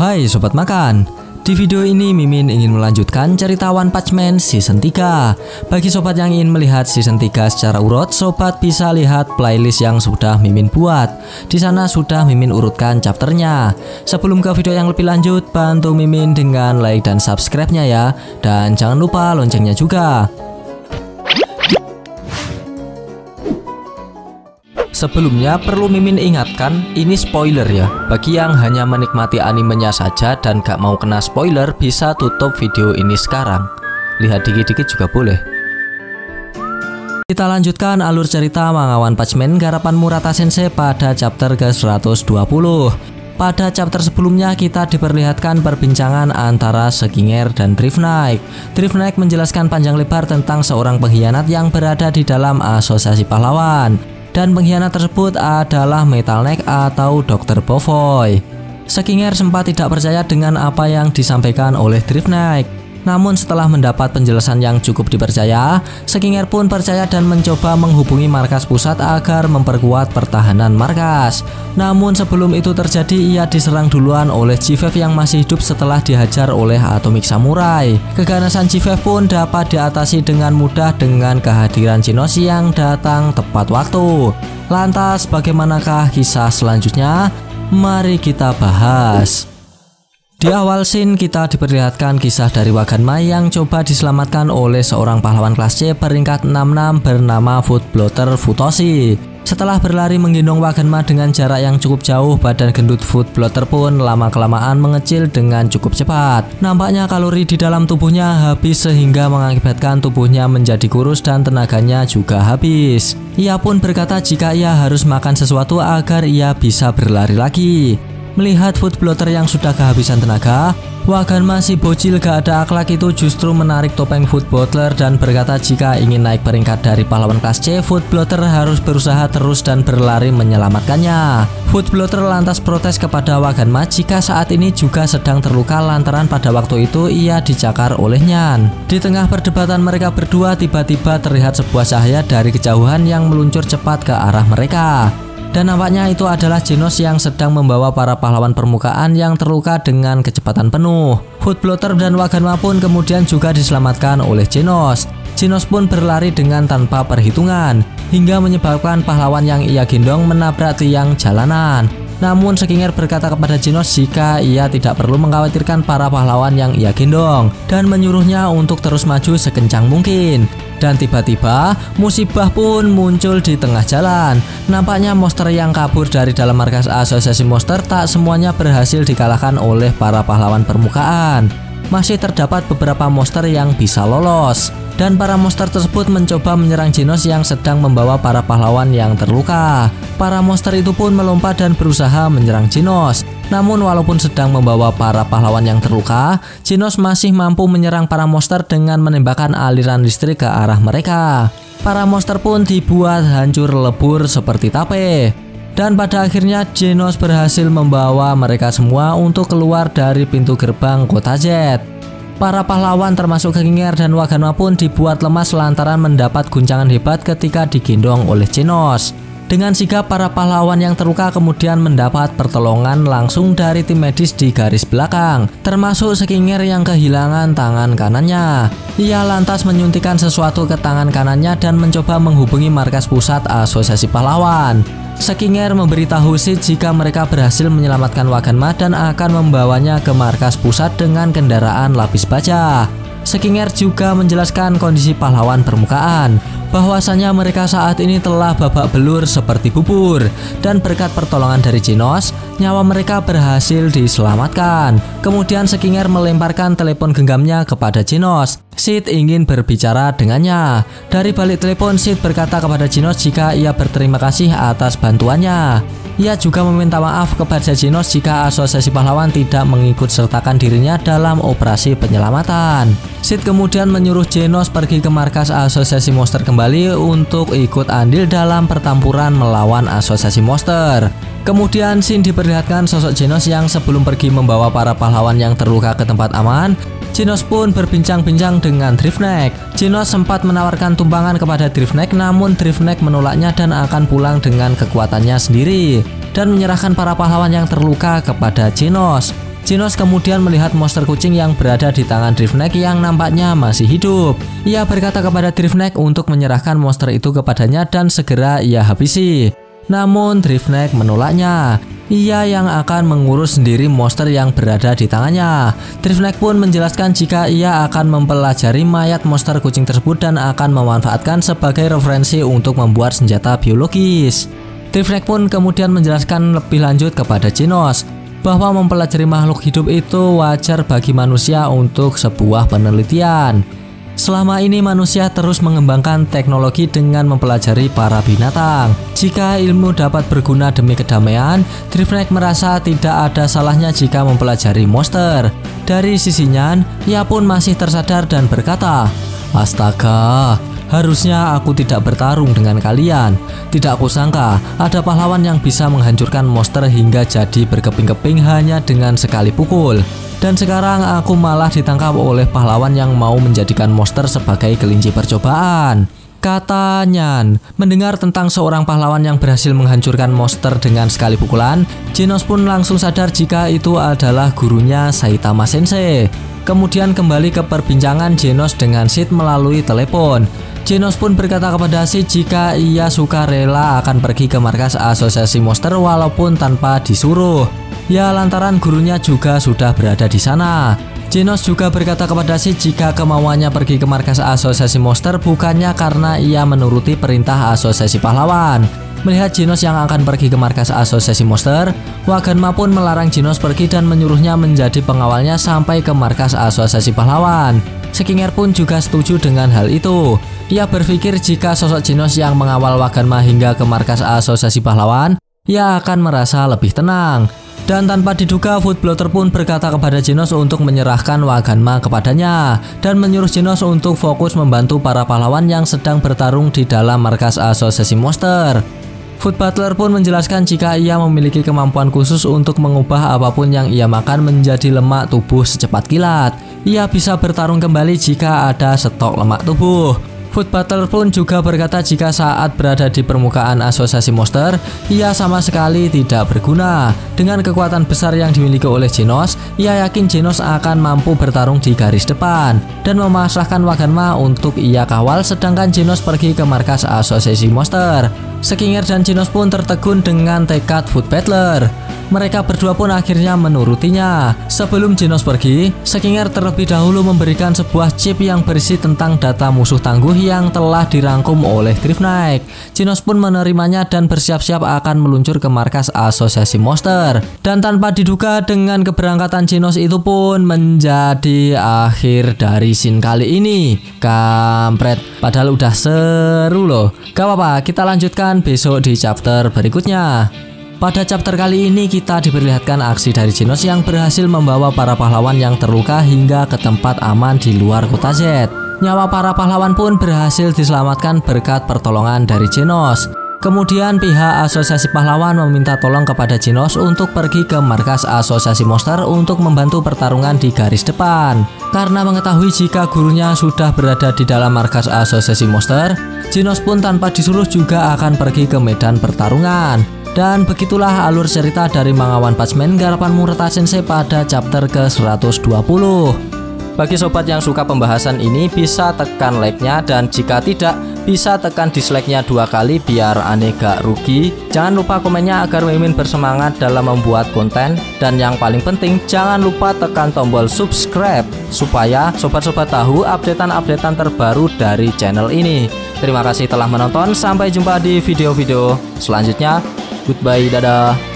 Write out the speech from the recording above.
Hai Sobat Makan, di video ini Mimin ingin melanjutkan cerita One Punch Man Season 3. Bagi sobat yang ingin melihat Season 3 secara urut, sobat bisa lihat playlist yang sudah Mimin buat. Di sana sudah Mimin urutkan chapternya. Sebelum ke video yang lebih lanjut, bantu Mimin dengan like dan subscribe-nya ya. Dan jangan lupa loncengnya juga. Sebelumnya perlu Mimin ingatkan, ini spoiler ya. Bagi yang hanya menikmati animenya saja dan gak mau kena spoiler, bisa tutup video ini sekarang. Lihat dikit-dikit juga boleh. Kita lanjutkan alur cerita manga One Punch Man garapan Murata Sensei pada chapter ke-120. Pada chapter sebelumnya kita diperlihatkan perbincangan antara Sekinger dan Drift Knight. Drift Knight menjelaskan panjang lebar tentang seorang pengkhianat yang berada di dalam asosiasi pahlawan. Dan pengkhianat tersebut adalah Metal Knight atau Dr. Bovoy. Sekinger sempat tidak percaya dengan apa yang disampaikan oleh Drift Knight. Namun setelah mendapat penjelasan yang cukup dipercaya, Sekinger pun percaya dan mencoba menghubungi markas pusat agar memperkuat pertahanan markas. Namun sebelum itu terjadi, ia diserang duluan oleh G5 yang masih hidup setelah dihajar oleh Atomic Samurai. Keganasan G5 pun dapat diatasi dengan mudah dengan kehadiran Genos yang datang tepat waktu. Lantas bagaimanakah kisah selanjutnya? Mari kita bahas. Di awal scene kita diperlihatkan kisah dari Waganma yang coba diselamatkan oleh seorang pahlawan kelas C peringkat 66 bernama Footblotter Futoshi. Setelah berlari menggendong Waganma dengan jarak yang cukup jauh, badan gendut Footblotter pun lama-kelamaan mengecil dengan cukup cepat. Nampaknya kalori di dalam tubuhnya habis sehingga mengakibatkan tubuhnya menjadi kurus dan tenaganya juga habis. Ia pun berkata jika ia harus makan sesuatu agar ia bisa berlari lagi. Melihat Footblotter yang sudah kehabisan tenaga, Waganma si bocil gak ada akhlak itu justru menarik topeng Footblotter dan berkata jika ingin naik peringkat dari pahlawan kelas C, Footblotter harus berusaha terus dan berlari menyelamatkannya. Footblotter lantas protes kepada Waganma jika saat ini juga sedang terluka lantaran pada waktu itu ia dicakar oleh Nyan. Di tengah perdebatan mereka berdua, tiba-tiba terlihat sebuah cahaya dari kejauhan yang meluncur cepat ke arah mereka. Dan nampaknya itu adalah Genos yang sedang membawa para pahlawan permukaan yang terluka dengan kecepatan penuh. Footblotter dan Waganma pun kemudian juga diselamatkan oleh Genos. Genos pun berlari dengan tanpa perhitungan, hingga menyebabkan pahlawan yang ia gendong menabrak tiang jalanan. Namun Sekinger berkata kepada Genos jika ia tidak perlu mengkhawatirkan para pahlawan yang ia gendong, dan menyuruhnya untuk terus maju sekencang mungkin. Dan tiba-tiba musibah pun muncul di tengah jalan. Nampaknya monster yang kabur dari dalam markas asosiasi monster tak semuanya berhasil dikalahkan oleh para pahlawan permukaan. Masih terdapat beberapa monster yang bisa lolos. Dan para monster tersebut mencoba menyerang Genos yang sedang membawa para pahlawan yang terluka. Para monster itu pun melompat dan berusaha menyerang Genos. Namun walaupun sedang membawa para pahlawan yang terluka, Genos masih mampu menyerang para monster dengan menembakkan aliran listrik ke arah mereka. Para monster pun dibuat hancur lebur seperti tape. Dan pada akhirnya Genos berhasil membawa mereka semua untuk keluar dari pintu gerbang kota Z. Para pahlawan termasuk Sekinger dan Waganma pun dibuat lemas lantaran mendapat guncangan hebat ketika digendong oleh Genos. Dengan sigap para pahlawan yang terluka kemudian mendapat pertolongan langsung dari tim medis di garis belakang, termasuk Sekinger yang kehilangan tangan kanannya. Ia lantas menyuntikkan sesuatu ke tangan kanannya dan mencoba menghubungi markas pusat asosiasi pahlawan. Sekinger memberitahu Sid jika mereka berhasil menyelamatkan Waganma dan akan membawanya ke markas pusat dengan kendaraan lapis baja. Sekinger juga menjelaskan kondisi pahlawan permukaan, bahwasanya mereka saat ini telah babak belur seperti bubur, dan berkat pertolongan dari Genos, nyawa mereka berhasil diselamatkan. Kemudian Sekinger melemparkan telepon genggamnya kepada Genos. Sid ingin berbicara dengannya. Dari balik telepon, Sid berkata kepada Genos jika ia berterima kasih atas bantuannya. Ia juga meminta maaf kepada Genos jika asosiasi pahlawan tidak mengikut sertakan dirinya dalam operasi penyelamatan. Sid kemudian menyuruh Genos pergi ke markas asosiasi monster kembali untuk ikut andil dalam pertempuran melawan asosiasi monster. Kemudian scene diperlihatkan sosok Genos yang sebelum pergi membawa para pahlawan yang terluka ke tempat aman. Genos pun berbincang-bincang dengan Drift Knight. Genos sempat menawarkan tumpangan kepada Drift Knight, namun Drift Knight menolaknya dan akan pulang dengan kekuatannya sendiri dan menyerahkan para pahlawan yang terluka kepada Genos. Genos kemudian melihat monster kucing yang berada di tangan Driftneck yang nampaknya masih hidup. Ia berkata kepada Driftneck untuk menyerahkan monster itu kepadanya dan segera ia habisi. Namun Driftneck menolaknya. Ia yang akan mengurus sendiri monster yang berada di tangannya. Driftneck pun menjelaskan jika ia akan mempelajari mayat monster kucing tersebut dan akan memanfaatkan sebagai referensi untuk membuat senjata biologis. Driftneck pun kemudian menjelaskan lebih lanjut kepada Genos bahwa mempelajari makhluk hidup itu wajar bagi manusia untuk sebuah penelitian. Selama ini manusia terus mengembangkan teknologi dengan mempelajari para binatang. Jika ilmu dapat berguna demi kedamaian, Driftneck merasa tidak ada salahnya jika mempelajari monster. Dari sisinya, ia pun masih tersadar dan berkata, "Astaga, harusnya aku tidak bertarung dengan kalian. Tidak kusangka ada pahlawan yang bisa menghancurkan monster hingga jadi berkeping-keping hanya dengan sekali pukul. Dan sekarang aku malah ditangkap oleh pahlawan yang mau menjadikan monster sebagai kelinci percobaan," katanya. Mendengar tentang seorang pahlawan yang berhasil menghancurkan monster dengan sekali pukulan, Genos pun langsung sadar jika itu adalah gurunya Saitama Sensei. Kemudian kembali ke perbincangan Genos dengan Sid melalui telepon. Genos pun berkata kepada Sid jika ia suka rela akan pergi ke markas asosiasi monster walaupun tanpa disuruh. Ya lantaran gurunya juga sudah berada di sana. Genos juga berkata kepada Sid jika kemauannya pergi ke markas asosiasi monster bukannya karena ia menuruti perintah asosiasi pahlawan. Melihat Genos yang akan pergi ke markas asosiasi monster, Waganma pun melarang Genos pergi dan menyuruhnya menjadi pengawalnya sampai ke markas asosiasi pahlawan. Skinger pun juga setuju dengan hal itu. Ia berpikir jika sosok Genos yang mengawal Waganma hingga ke markas asosiasi pahlawan, ia akan merasa lebih tenang. Dan tanpa diduga, Footblotter pun berkata kepada Genos untuk menyerahkan Waganma kepadanya dan menyuruh Genos untuk fokus membantu para pahlawan yang sedang bertarung di dalam markas asosiasi monster. Footbutler pun menjelaskan jika ia memiliki kemampuan khusus untuk mengubah apapun yang ia makan menjadi lemak tubuh secepat kilat. Ia bisa bertarung kembali jika ada stok lemak tubuh. Footbutler pun juga berkata jika saat berada di permukaan asosiasi monster, ia sama sekali tidak berguna. Dengan kekuatan besar yang dimiliki oleh Genos, ia yakin Genos akan mampu bertarung di garis depan dan memasrahkan Waganma untuk ia kawal sedangkan Genos pergi ke markas asosiasi monster. Skinger dan Genos pun tertegun dengan tekad Footbutler. Mereka berdua pun akhirnya menurutinya. Sebelum Genos pergi, Skinger terlebih dahulu memberikan sebuah chip yang berisi tentang data musuh tangguh yang telah dirangkum oleh Driftneck. Genos pun menerimanya dan bersiap-siap akan meluncur ke markas asosiasi monster. Dan tanpa diduga dengan keberangkatan Genos itu pun menjadi akhir dari scene kali ini. Kampret, padahal udah seru loh. Gak apa-apa, kita lanjutkan besok di chapter berikutnya. Pada chapter kali ini kita diperlihatkan aksi dari Genos yang berhasil membawa para pahlawan yang terluka hingga ke tempat aman di luar kota Z. Nyawa para pahlawan pun berhasil diselamatkan berkat pertolongan dari Genos. Kemudian pihak asosiasi pahlawan meminta tolong kepada Genos untuk pergi ke markas asosiasi monster untuk membantu pertarungan di garis depan. Karena mengetahui jika gurunya sudah berada di dalam markas asosiasi monster, Genos pun tanpa disuruh juga akan pergi ke medan pertarungan. Dan begitulah alur cerita dari manga One Punch Man garapan Murata Sensei pada chapter ke-120. Bagi sobat yang suka pembahasan ini bisa tekan like-nya, dan jika tidak bisa tekan dislike-nya 2 kali biar aneh gak rugi. Jangan lupa komennya agar Mimin bersemangat dalam membuat konten. Dan yang paling penting jangan lupa tekan tombol subscribe supaya sobat-sobat tahu updatean-updatean terbaru dari channel ini. Terima kasih telah menonton, sampai jumpa di video-video selanjutnya. Goodbye, dadah.